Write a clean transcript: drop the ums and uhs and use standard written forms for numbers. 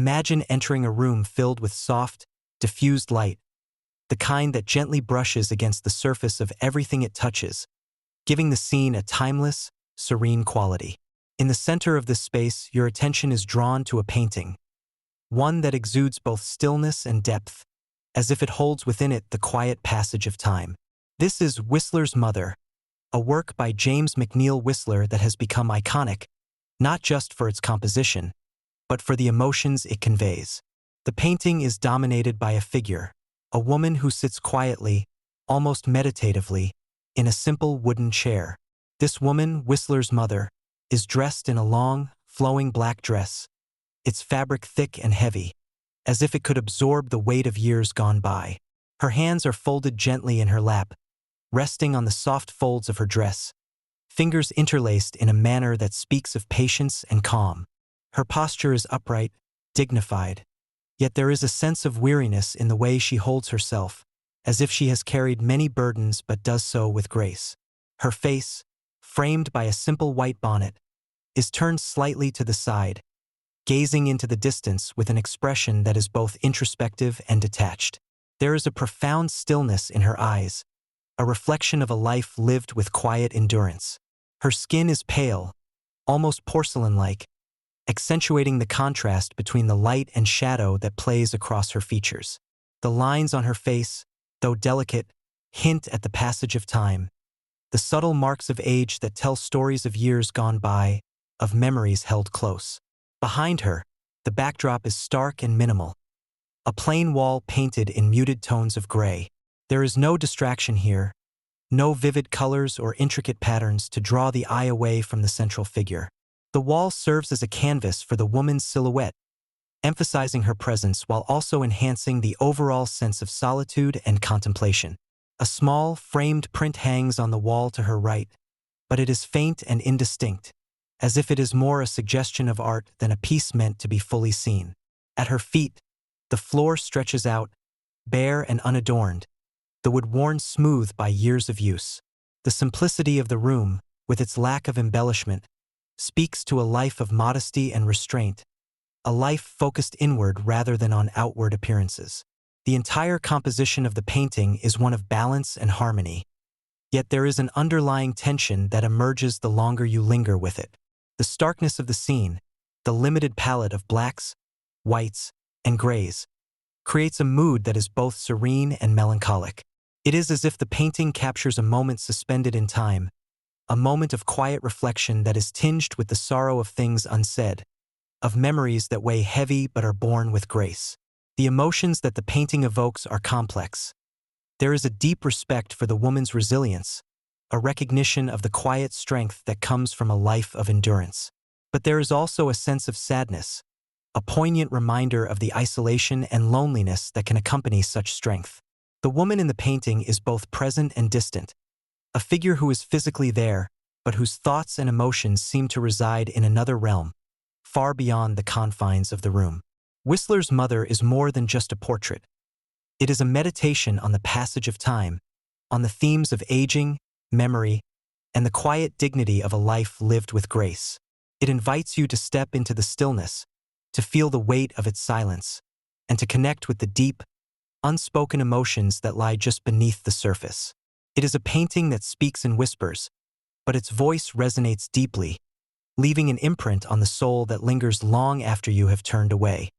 Imagine entering a room filled with soft, diffused light, the kind that gently brushes against the surface of everything it touches, giving the scene a timeless, serene quality. In the center of this space, your attention is drawn to a painting, one that exudes both stillness and depth, as if it holds within it the quiet passage of time. This is Whistler's Mother, a work by James McNeill Whistler that has become iconic, not just for its composition, but for the emotions it conveys. The painting is dominated by a figure, a woman who sits quietly, almost meditatively, in a simple wooden chair. This woman, Whistler's mother, is dressed in a long, flowing black dress, its fabric thick and heavy, as if it could absorb the weight of years gone by. Her hands are folded gently in her lap, resting on the soft folds of her dress, fingers interlaced in a manner that speaks of patience and calm. Her posture is upright, dignified, yet there is a sense of weariness in the way she holds herself, as if she has carried many burdens but does so with grace. Her face, framed by a simple white bonnet, is turned slightly to the side, gazing into the distance with an expression that is both introspective and detached. There is a profound stillness in her eyes, a reflection of a life lived with quiet endurance. Her skin is pale, almost porcelain-like, accentuating the contrast between the light and shadow that plays across her features. The lines on her face, though delicate, hint at the passage of time, the subtle marks of age that tell stories of years gone by, of memories held close. Behind her, the backdrop is stark and minimal, a plain wall painted in muted tones of gray. There is no distraction here, no vivid colors or intricate patterns to draw the eye away from the central figure. The wall serves as a canvas for the woman's silhouette, emphasizing her presence while also enhancing the overall sense of solitude and contemplation. A small, framed print hangs on the wall to her right, but it is faint and indistinct, as if it is more a suggestion of art than a piece meant to be fully seen. At her feet, the floor stretches out, bare and unadorned, the wood worn smooth by years of use. The simplicity of the room, with its lack of embellishment, speaks to a life of modesty and restraint, a life focused inward rather than on outward appearances. The entire composition of the painting is one of balance and harmony, yet there is an underlying tension that emerges the longer you linger with it. The starkness of the scene, the limited palette of blacks, whites, and grays, creates a mood that is both serene and melancholic. It is as if the painting captures a moment suspended in time, a moment of quiet reflection that is tinged with the sorrow of things unsaid, of memories that weigh heavy but are borne with grace. The emotions that the painting evokes are complex. There is a deep respect for the woman's resilience, a recognition of the quiet strength that comes from a life of endurance. But there is also a sense of sadness, a poignant reminder of the isolation and loneliness that can accompany such strength. The woman in the painting is both present and distant, a figure who is physically there, but whose thoughts and emotions seem to reside in another realm, far beyond the confines of the room. Whistler's Mother is more than just a portrait. It is a meditation on the passage of time, on the themes of aging, memory, and the quiet dignity of a life lived with grace. It invites you to step into the stillness, to feel the weight of its silence, and to connect with the deep, unspoken emotions that lie just beneath the surface. It is a painting that speaks in whispers, but its voice resonates deeply, leaving an imprint on the soul that lingers long after you have turned away.